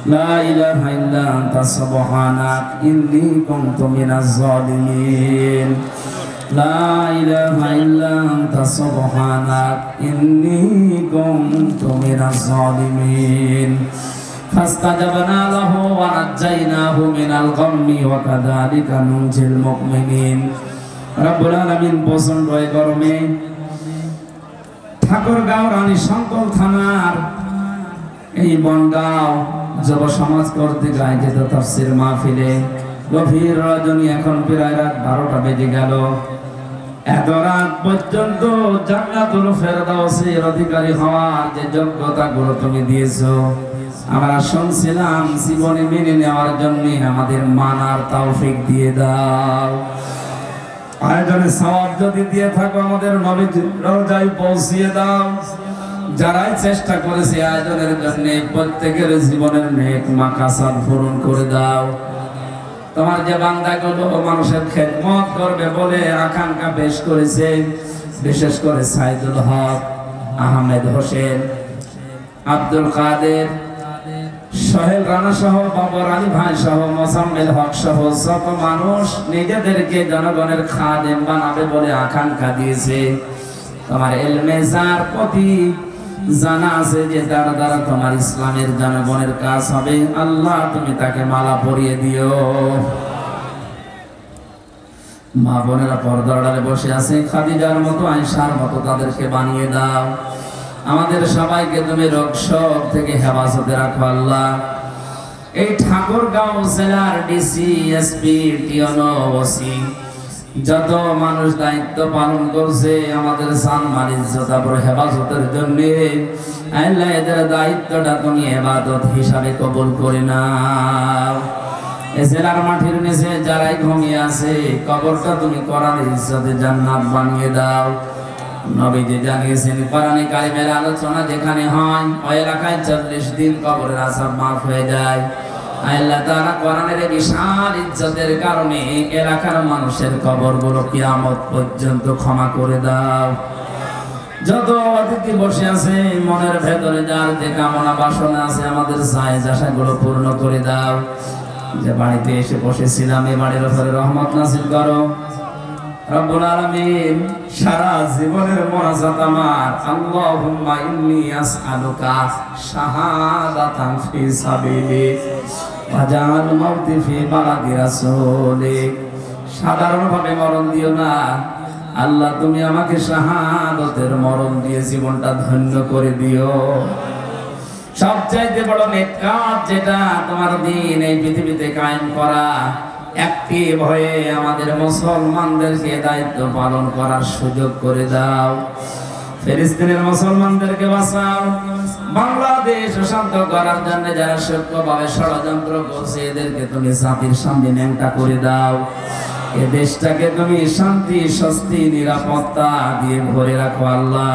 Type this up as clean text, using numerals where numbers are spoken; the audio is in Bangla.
লা ইলাহা ইল্লা আনতা সুবহানাক ইন্নী কুনতু মিনাজ জালিমিন লা ইলাহা ইল্লা আনতা সুবহানাক ইন্নী কুনতু মিনাজ জালিমিন ফাস্তাজাবনা লাহু ওয়া নাজ্জাইনাহু মিনাল গাম্মি ওয়া কাযালিকা নুনজিল মুমিনিন। রব্বুল আলামিন প্রচন্ড গরমে ঠাকুরগাঁও রানী শঙ্কর থানার এই বনগাঁও যুব সমাজ কর্তৃক আয়োজিত তাফসীর মাহফিলে গভীর রজনী, এখন প্রায় রাত 12টা বেজে গেল। এত রাত পর্যন্ত জান্নাতুল ফেরদাউসের অধিকারী হওয়ার যে যোগ্যতা গুলো তুমি দিয়েছো, আমরা শুনছিলাম, জীবনে মেনে নেওয়ার জন্য আমাদের মানার তৌফিক দিয়ে দাও। আয়োজনে সওয়াব যদি দিয়ে থাকো আমাদের নবীর রওজায় পৌঁছিয়ে দাও। যারাই চেষ্টা করেছে আয়োজনের জন্য প্রত্যেকের জীবনের নেক মাকাসাদ পূরণ করে দাও। তোমার যে বান্দাগুলো মানুষের খেদমত করবে বলে আকাঙ্ক্ষা পেশ করেছে, বিশেষ করে সাইদুল হক, আহমেদ হোসেন, আব্দুল কাদের, সোহেল রানা সহ, বাবর আলী ভাই সহ, মোসাম্মেল হক সহ যত মানুষ নিজেদেরকে জনগণের খাদেম বানাবে বলে আকাঙ্ক্ষা দিয়েছে, তোমার ইলমে যার প্রতি জানা আছে যে তার দ্বারা তোমার ইসলামের জনগণের কাজ হবে, আল্লাহ তুমি তাকে মালা পরিয়ে দিও। মা বোনেরা পর্দার আড়ালে বসে আছে, খাদিজার মতো, আয়েশার মতো তাদেরকে বানিয়ে দাও। আমাদের সবাইকে তুমি রোগ শোক থেকে হেফাজতে রাখো আল্লাহ। এই ঠাকুরগাঁও জেলার ডিসি, এসপি, টিওনো, ওসি যত মানুষ দায়িত্ব পালন করছে আমাদের জান-মাল ইজ্জত আবরু হেফাজতের জন্য, আল্লাহ এদের দায়িত্বটা তুমি ইবাদত হিসাবে কবুল করে নাও। এই জেলার মাটির নিচে যারাই ঘুমিয়ে আছে, কবরটা তুমি কোরআনের ইজ্জতে জান্নাত বানিয়ে দাও। নবীজি জানিয়েছেন, কোরআনে কারিমের আলোচনা যেখানে হয় ওই এলাকায় 40 দিন কবরের আযাব মাফ হয়ে যায়। আল্লাহ তাআলা কোরআনের বিশাল ইজ্জতের কারণে এলাকার মানুষের কবরগুলো কিয়ামত পর্যন্ত ক্ষমা করে দাও। যত অতিথি বসে আছে মনের ভেতরে যার যে কামনা বাসনা আছে আমাদের চাহিদা আশাগুলো পূর্ণ করে দাও। যে বাড়িতে এসে বসেছিলাম এই বাড়ির উপরে রহমত নাযিল করো রব্বুল আলামিন। সারা জীবনের মুনাজাত আমার, আল্লাহুম্মা ইন্নী আসআলুকা শাহাদাতান ফি সাবিলিক ওয়া জাআল মাউতি ফি বালাদি রাসূলিক। সাধারণভাবে মরণ দিও না আল্লাহ, তুমি আমাকে শাহাদাতের মরণ দিয়ে জীবনটা ধন্য করে দিও। সবচাইতে বড় নেক কাজ যেটা তোমার দিন এই পৃথিবীতে কায়েম করা, অ্যাক্টিভ হয়ে আমাদের মুসলমানদেরকে দায়িত্ব পালন করার সুযোগ করে দাও। ফিলিস্তিনের মুসলমানদেরকে বাঁচাও। বাংলাদেশ শান্ত করার জন্য যারা সূক্ষ্মভাবে ষড়যন্ত্র করছে এদেরকে তুমি জাতির সামনে ন্যাংটা করে দাও। এ দেশটাকে তুমি শান্তি, স্বস্তি, নিরাপত্তা দিয়ে ভরে রাখো আল্লাহ।